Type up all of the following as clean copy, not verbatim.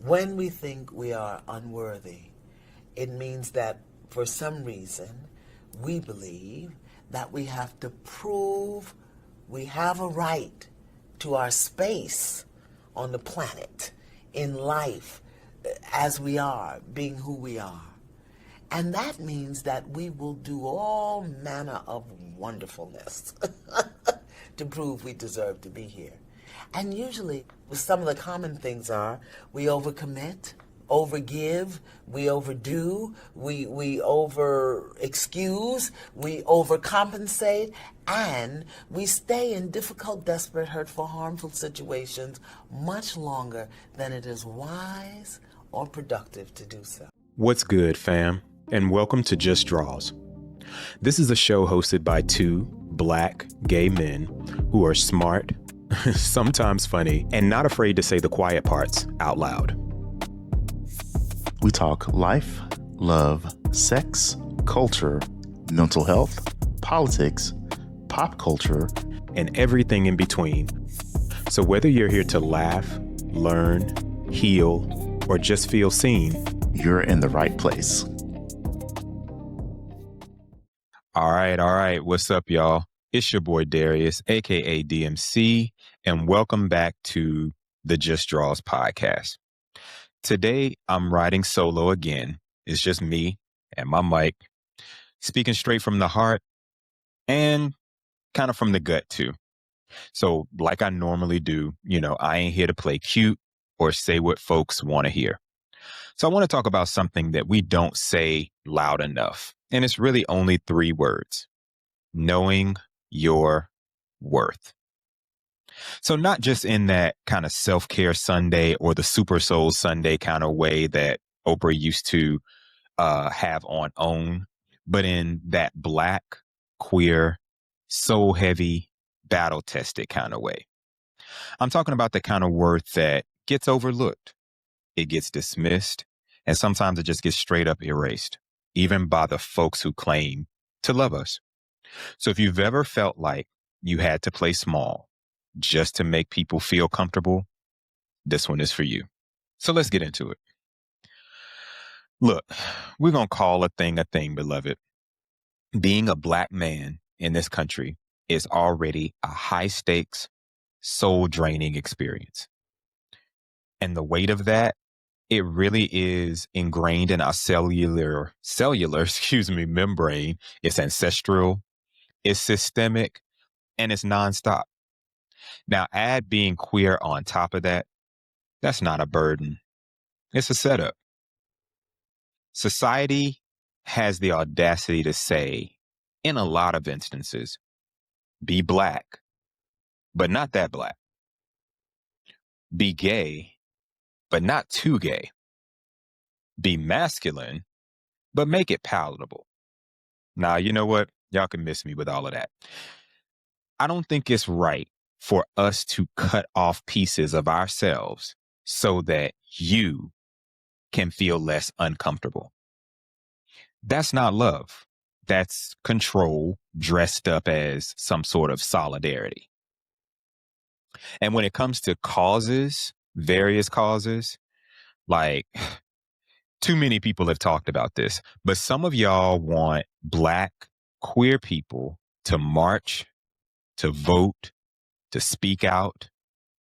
When we think we are unworthy, it means that for some reason we believe that we have to prove we have a right to our space on the planet, in life, as we are, being who we are. And that means that we will do all manner of wonderfulness to prove we deserve to be here. And usually, some of the common things are we overcommit, overgive, we overdo, we over excuse, we overcompensate, and we stay in difficult, desperate, hurtful, harmful situations much longer than it is wise or productive to do so. What's good, fam? And welcome to Just Drawz. This is a show hosted by two Black gay men who are smart, sometimes funny, and not afraid to say the quiet parts out loud. We talk life, love, sex, culture, mental health, politics, pop culture, and everything in between. So whether you're here to laugh, learn, heal, or just feel seen, you're in the right place. All right. What's up, y'all? It's your boy Darius, aka DMC, and welcome back to the Just Drawz podcast. Today, I'm riding solo again. It's just me and my mic, speaking straight from the heart and kind of from the gut, too. So, like I normally do, I ain't here to play cute or say what folks want to hear. So I want to talk about something that we don't say loud enough. And it's really only 3 words: knowing your worth. So not just in that kind of self-care Sunday or the Super Soul Sunday kind of way that Oprah used to have on OWN, but in that Black, queer, soul-heavy, battle-tested kind of way. I'm talking about the kind of worth that gets overlooked. It gets dismissed, and sometimes it just gets straight up erased, even by the folks who claim to love us. So if you've ever felt like you had to play small just to make people feel comfortable, this one is for you. So let's get into it. Look, we're going to call a thing, beloved. Being a Black man in this country is already a high stakes, soul draining experience. And the weight of that, it really is ingrained in our cellular, membrane. It's ancestral, it's systemic, and it's nonstop. Now, add being queer on top of that, that's not a burden. It's a setup. Society has the audacity to say, in a lot of instances, be Black, but not that Black. Be gay, but not too gay. Be masculine, but make it palatable. Now, you know what? Y'all can miss me with all of that. I don't think it's right for us to cut off pieces of ourselves so that you can feel less uncomfortable. That's not love. That's control dressed up as some sort of solidarity. And when it comes to causes, various causes, like too many people have talked about this, but some of y'all want Black queer people to march, to vote, to speak out,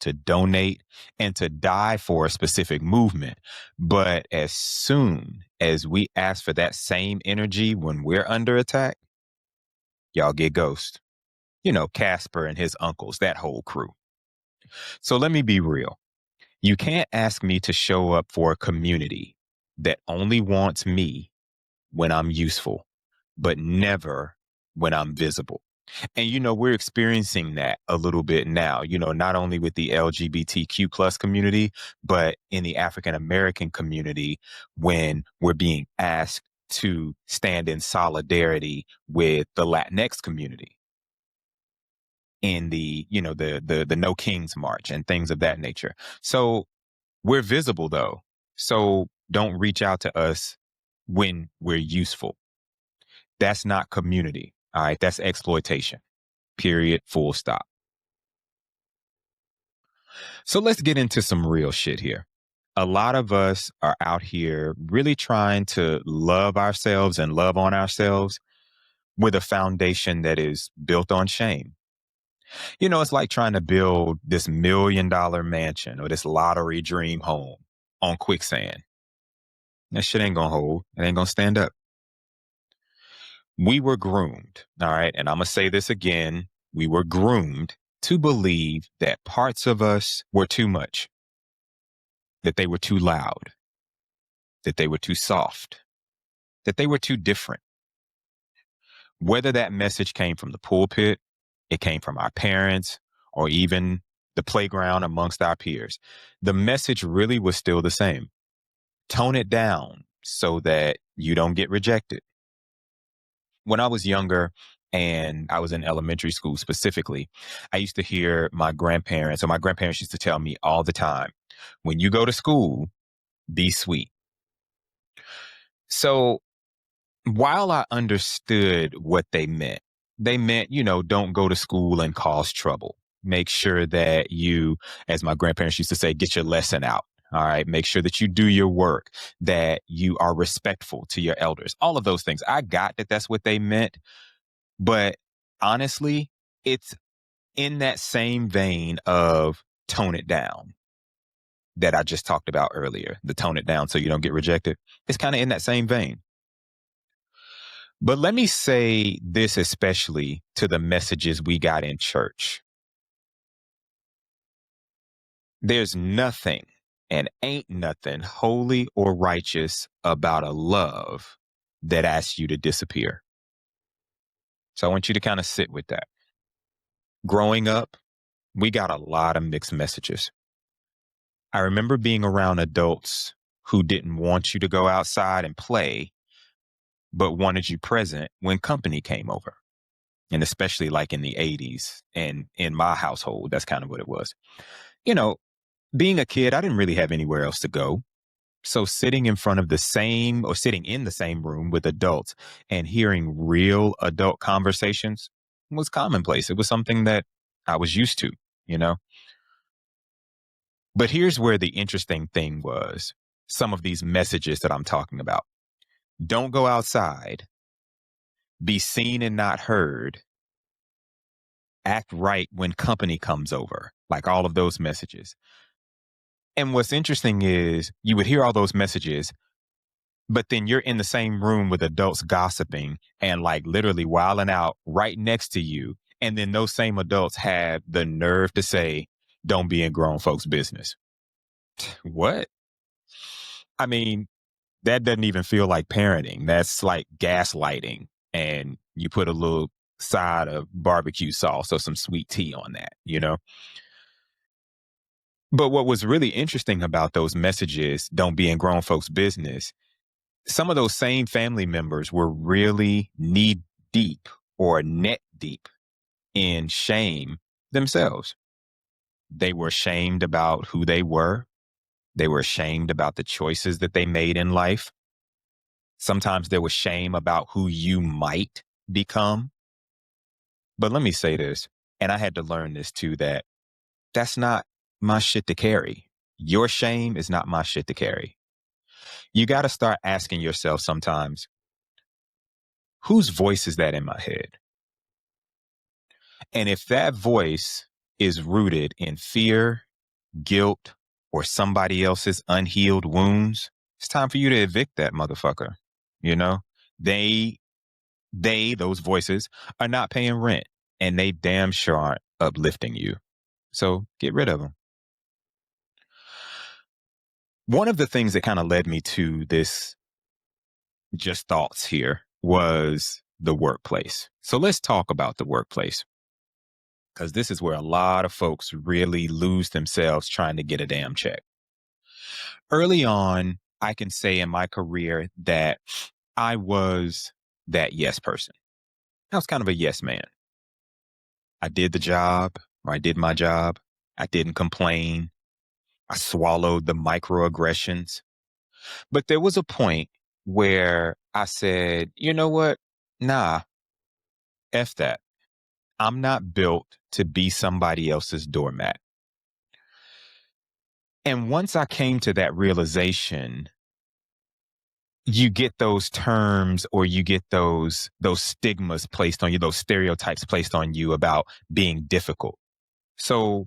to donate, and to die for a specific movement. But as soon as we ask for that same energy when we're under attack, y'all get ghost. Casper and his uncles, that whole crew. So let me be real. You can't ask me to show up for a community that only wants me when I'm useful, but never when I'm visible. And, we're experiencing that a little bit now, not only with the LGBTQ plus community, but in the African American community when we're being asked to stand in solidarity with the Latinx community in the, the No Kings March and things of that nature. So we're visible, though. So don't reach out to us when we're useful. That's not community. All right. That's exploitation. Period. Full stop. So let's get into some real shit here. A lot of us are out here really trying to love ourselves and love on ourselves with a foundation that is built on shame. It's like trying to build this $1 million mansion or this lottery dream home on quicksand. That shit ain't gonna hold. It ain't gonna stand up. We were groomed, all right? And I'm gonna say this again. We were groomed to believe that parts of us were too much, that they were too loud, that they were too soft, that they were too different. Whether that message came from the pulpit, it came from our parents, or even the playground amongst our peers, the message really was still the same. Tone it down so that you don't get rejected. When I was younger and I was in elementary school specifically, I used to hear my grandparents used to tell me all the time, when you go to school, be sweet. So while I understood what they meant, don't go to school and cause trouble. Make sure that you, as my grandparents used to say, get your lesson out. All right. Make sure that you do your work, that you are respectful to your elders. All of those things. I got that that's what they meant. But honestly, it's in that same vein of tone it down that I just talked about earlier, the tone it down so you don't get rejected. It's kind of in that same vein. But let me say this, especially to the messages we got in church. There's nothing and ain't nothing holy or righteous about a love that asks you to disappear. So I want you to kind of sit with that. Growing up, we got a lot of mixed messages. I remember being around adults who didn't want you to go outside and play, but wanted you present when company came over. And especially like in the 80s and in my household, that's kind of what it was. Being a kid, I didn't really have anywhere else to go. So sitting in the same room with adults and hearing real adult conversations was commonplace. It was something that I was used to, But here's where the interesting thing was. Some of these messages that I'm talking about. Don't go outside. Be seen and not heard. Act right when company comes over. Like all of those messages. And what's interesting is you would hear all those messages, but then you're in the same room with adults gossiping and like literally wilding out right next to you. And then those same adults have the nerve to say, don't be in grown folks' business. What? I mean, that doesn't even feel like parenting. That's like gaslighting. And you put a little side of barbecue sauce or some sweet tea on that, But what was really interesting about those messages, don't be in grown folks' business, some of those same family members were really knee deep or neck deep in shame themselves. They were ashamed about who they were. They were ashamed about the choices that they made in life. Sometimes there was shame about who you might become. But let me say this, and I had to learn this too, that's not my shit to carry. Your shame is not my shit to carry. You got to start asking yourself sometimes, whose voice is that in my head? And if that voice is rooted in fear, guilt, or somebody else's unhealed wounds, it's time for you to evict that motherfucker. Those voices are not paying rent, and they damn sure aren't uplifting you. So get rid of them. One of the things that kind of led me to this just thoughts here was the workplace. So let's talk about the workplace, because this is where a lot of folks really lose themselves trying to get a damn check. Early on, I can say in my career that I was that yes person. I was kind of a yes man. I did the job, or I did my job. I didn't complain. I swallowed the microaggressions. But there was a point where I said, you know what? Nah, F that. I'm not built to be somebody else's doormat. And once I came to that realization, you get those terms, or you get those stigmas placed on you, those stereotypes placed on you about being difficult. So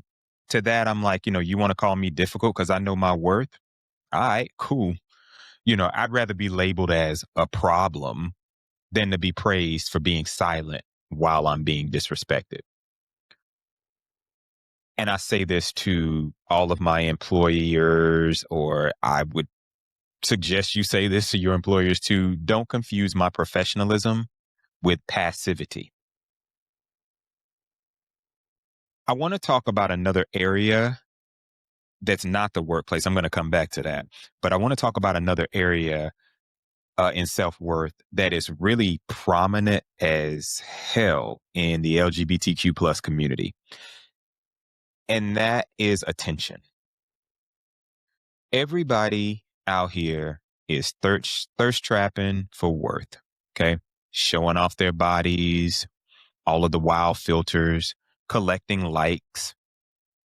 to that, I'm like, you want to call me difficult because I know my worth? All right, cool. I'd rather be labeled as a problem than to be praised for being silent while I'm being disrespected. And I say this to all of my employers, or I would suggest you say this to your employers too. Don't confuse my professionalism with passivity. I want to talk about another area that's not the workplace. I'm going to come back to that. But I want to talk about another area in self-worth that is really prominent as hell in the LGBTQ plus community. And that is attention. Everybody out here is thirst trapping for worth. Okay. Showing off their bodies, all of the wild filters, collecting likes.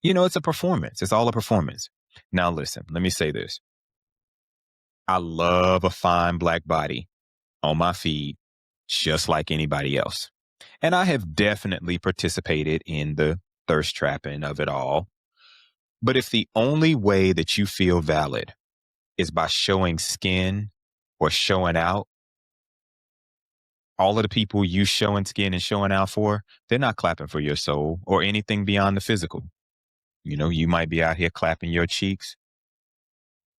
It's a performance. It's all a performance. Now, listen, let me say this. I love a fine black body on my feed, just like anybody else. And I have definitely participated in the thirst trapping of it all. But if the only way that you feel valid is by showing skin or showing out, all of the people you showing skin and showing out for, they're not clapping for your soul or anything beyond the physical. You might be out here clapping your cheeks,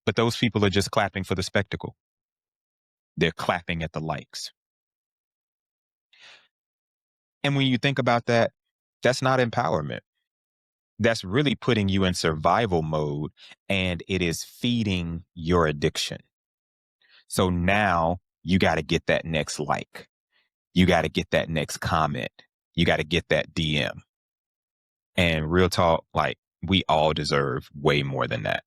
but those people are just clapping for the spectacle. They're clapping at the likes. And when you think about that, that's not empowerment. That's really putting you in survival mode, and it is feeding your addiction. So now you got to get that next like. You got to get that next comment. You got to get that DM. And real talk, like, we all deserve way more than that.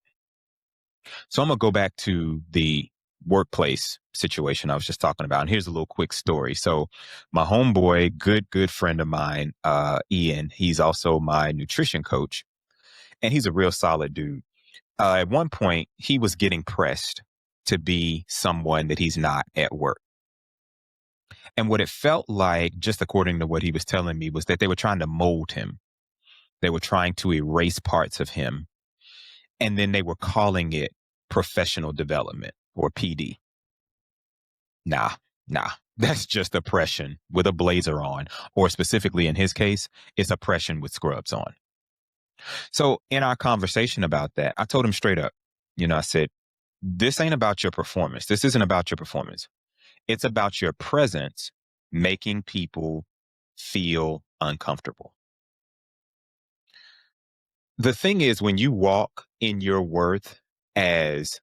So I'm going to go back to the workplace situation I was just talking about. And here's a little quick story. So my homeboy, good friend of mine, Ian, he's also my nutrition coach, and he's a real solid dude. At one point, he was getting pressed to be someone that he's not at work. And what it felt like, just according to what he was telling me, was that they were trying to mold him. They were trying to erase parts of him. And then they were calling it professional development, or PD. Nah, that's just oppression with a blazer on, or specifically in his case, it's oppression with scrubs on. So in our conversation about that, I told him straight up, I said, this ain't about your performance. This isn't about your performance. It's about your presence making people feel uncomfortable. The thing is, when you walk in your worth as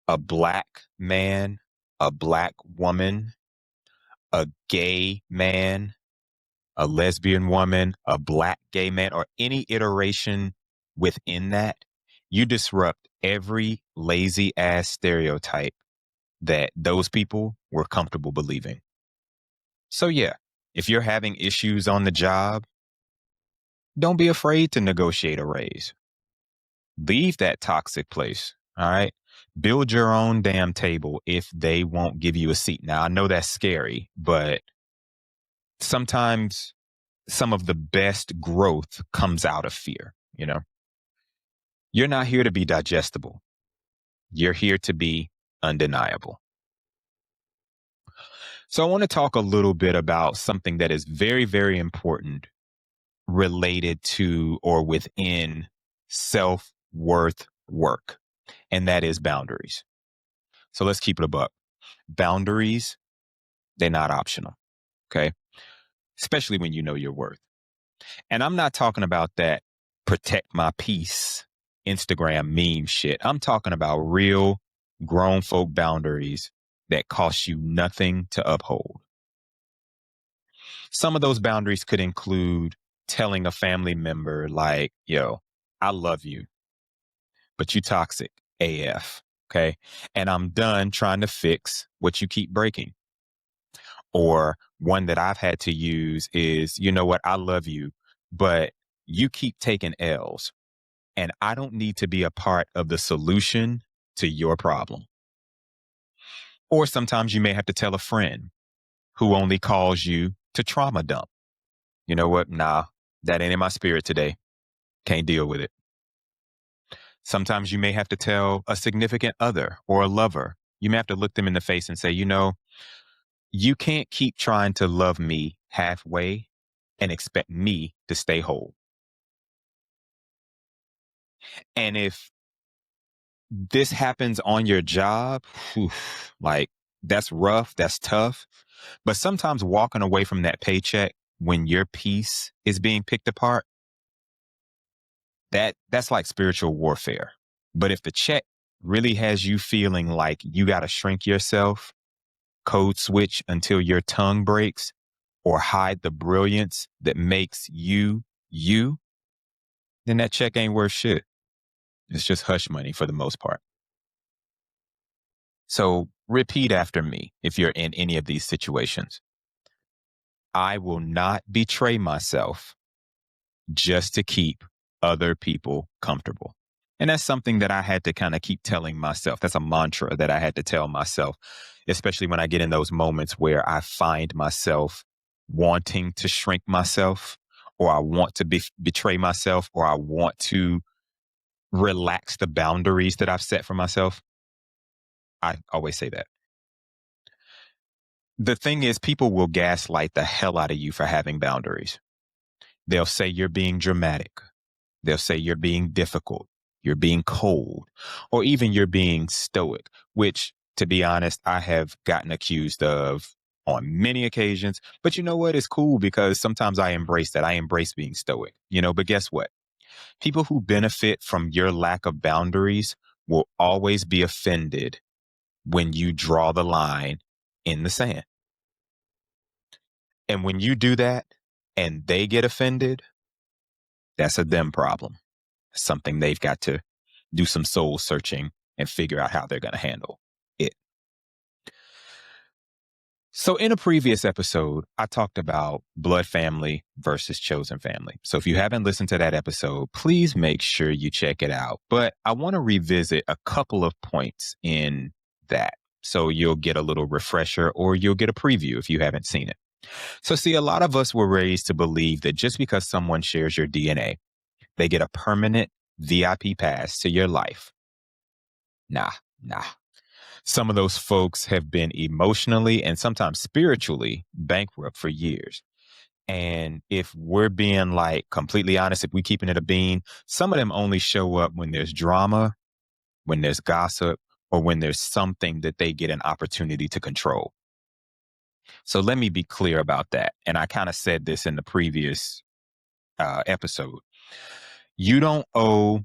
a black man, a black woman, a gay man, a lesbian woman, a black gay man, or any iteration within that, you disrupt every lazy ass stereotype that those people were comfortable believing. So yeah, if you're having issues on the job, don't be afraid to negotiate a raise. Leave that toxic place. All right. Build your own damn table if they won't give you a seat. Now, I know that's scary, but sometimes some of the best growth comes out of fear. You're not here to be digestible. You're here to be undeniable. So I want to talk a little bit about something that is very, very important related to or within self-worth work, and that is boundaries. So let's keep it a buck. Boundaries, they're not optional, okay? Especially when you know your worth. And I'm not talking about that protect my peace Instagram meme shit. I'm talking about real grown folk boundaries that cost you nothing to uphold. Some of those boundaries could include telling a family member like, yo, I love you, but you toxic AF. Okay. And I'm done trying to fix what you keep breaking. Or one that I've had to use is, you know what? I love you, but you keep taking L's. And I don't need to be a part of the solution to your problem. Or sometimes you may have to tell a friend who only calls you to trauma dump. You know what? Nah, that ain't in my spirit today. Can't deal with it. Sometimes you may have to tell a significant other or a lover. You may have to look them in the face and say, you can't keep trying to love me halfway and expect me to stay whole. And if this happens on your job, like that's rough, that's tough. But sometimes walking away from that paycheck when your peace is being picked apart, that's like spiritual warfare. But if the check really has you feeling like you got to shrink yourself, code switch until your tongue breaks, or hide the brilliance that makes you, then that check ain't worth shit. It's just hush money for the most part. So repeat after me if you're in any of these situations. I will not betray myself just to keep other people comfortable. And that's something that I had to kind of keep telling myself. That's a mantra that I had to tell myself, especially when I get in those moments where I find myself wanting to shrink myself, or I want to betray myself, or I want to relax the boundaries that I've set for myself. I always say that. The thing is, people will gaslight the hell out of you for having boundaries. They'll say you're being dramatic. They'll say you're being difficult, you're being cold, or even you're being stoic, which, to be honest, I have gotten accused of on many occasions. But you know what? It's cool because sometimes I embrace that. I embrace being stoic, but guess what? People who benefit from your lack of boundaries will always be offended when you draw the line in the sand. And when you do that and they get offended, that's a them problem. Something they've got to do some soul searching and figure out how they're going to handle it. So in a previous episode, I talked about blood family versus chosen family. So if you haven't listened to that episode, please make sure you check it out. But I want to revisit a couple of points in that, so you'll get a little refresher, or you'll get a preview if you haven't seen it. So see, a lot of us were raised to believe that just because someone shares your DNA, they get a permanent VIP pass to your life. Nah. Some of those folks have been emotionally and sometimes spiritually bankrupt for years. And if we're being like completely honest, if we're keeping it a bean, some of them only show up when there's drama, when there's gossip, or when there's something that they get an opportunity to control. So let me be clear about that. And I kind of said this in the previous episode. You don't owe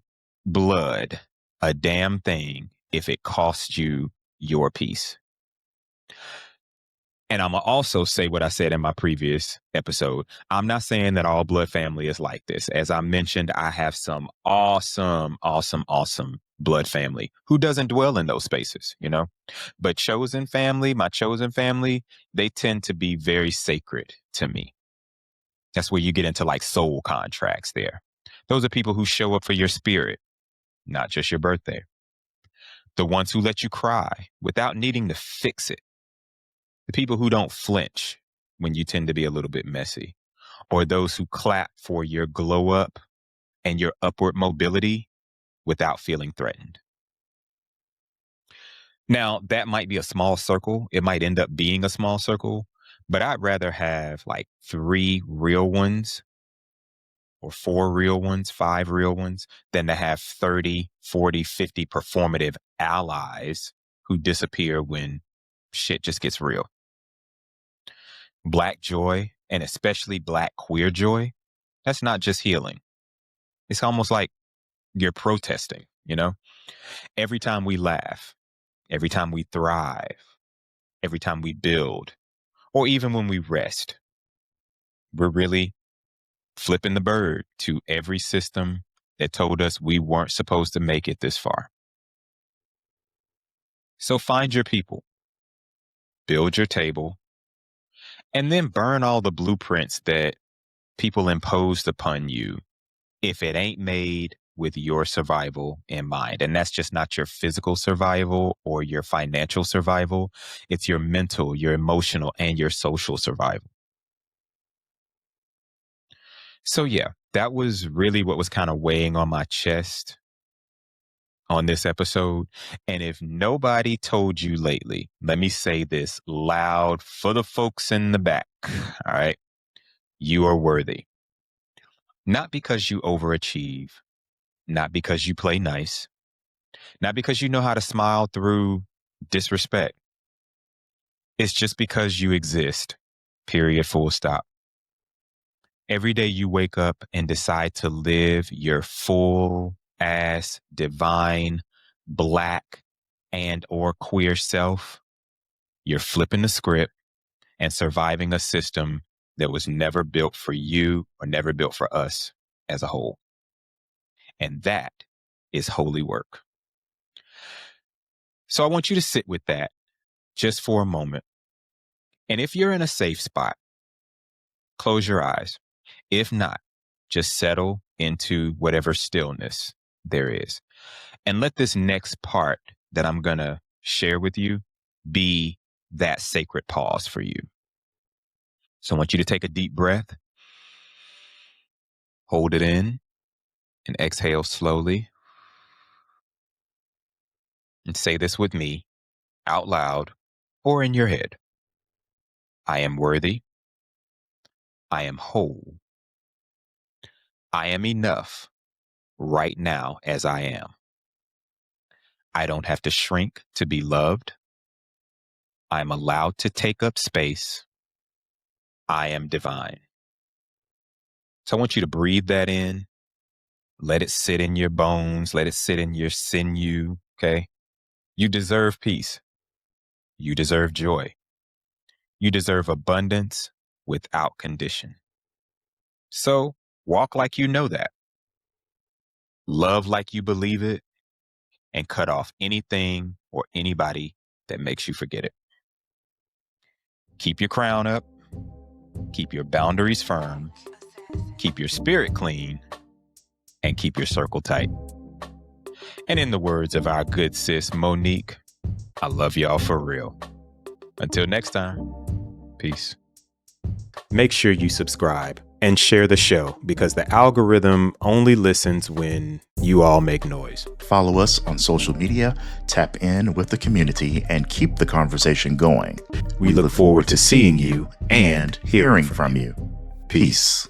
blood a damn thing if it costs you your peace. And I'm going to also say what I said in my previous episode. I'm not saying that all blood family is like this. As I mentioned, I have some awesome blood family who doesn't dwell in those spaces, But chosen family, my chosen family, they tend to be very sacred to me. That's where you get into like soul contracts there. Those are people who show up for your spirit, not just your birthday. The ones who let you cry without needing to fix it. The people who don't flinch when you tend to be a little bit messy. Or those who clap for your glow up and your upward mobility without feeling threatened. Now, that might be a small circle. It might end up being a small circle, but I'd rather have like 3 real ones, or 4 real ones, 5 real ones, than to have 30, 40, 50 performative allies who disappear when shit just gets real. Black joy, and especially Black queer joy, that's not just healing. It's almost like you're protesting, Every time we laugh, every time we thrive, every time we build, or even when we rest, we're really flipping the bird to every system that told us we weren't supposed to make it this far. So find your people, build your table, and then burn all the blueprints that people imposed upon you if it ain't made with your survival in mind. And that's just not your physical survival or your financial survival. It's your mental, your emotional, and your social survival. So yeah, that was really what was kind of weighing on my chest on this episode. And if nobody told you lately, let me say this loud for the folks in the back. All right. You are worthy. Not because you overachieve, not because you play nice, not because you know how to smile through disrespect. It's just because you exist. Period. Full stop. Every day you wake up and decide to live your full ass, divine, Black, and or queer self, you're flipping the script and surviving a system that was never built for you or never built for us as a whole. And that is holy work. So I want you to sit with that just for a moment. And if you're in a safe spot, close your eyes. If not, just settle into whatever stillness there is. And let this next part that I'm going to share with you be that sacred pause for you. So I want you to take a deep breath, hold it in, and exhale slowly. And say this with me out loud or in your head. I am worthy. I am whole. I am enough right now as I am. I don't have to shrink to be loved. I'm allowed to take up space. I am divine. So I want you to breathe that in. Let it sit in your bones. Let it sit in your sinew. Okay. You deserve peace. You deserve joy. You deserve abundance without condition. So walk like you know that. Love like you believe it. And cut off anything or anybody that makes you forget it. Keep your crown up. Keep your boundaries firm. Keep your spirit clean. And keep your circle tight. And in the words of our good sis Monique, I love y'all for real. Until next time, peace. Make sure you subscribe and share the show because the algorithm only listens when you all make noise. Follow us on social media, tap in with the community, and keep the conversation going. We look forward to seeing you and hearing from you. Peace.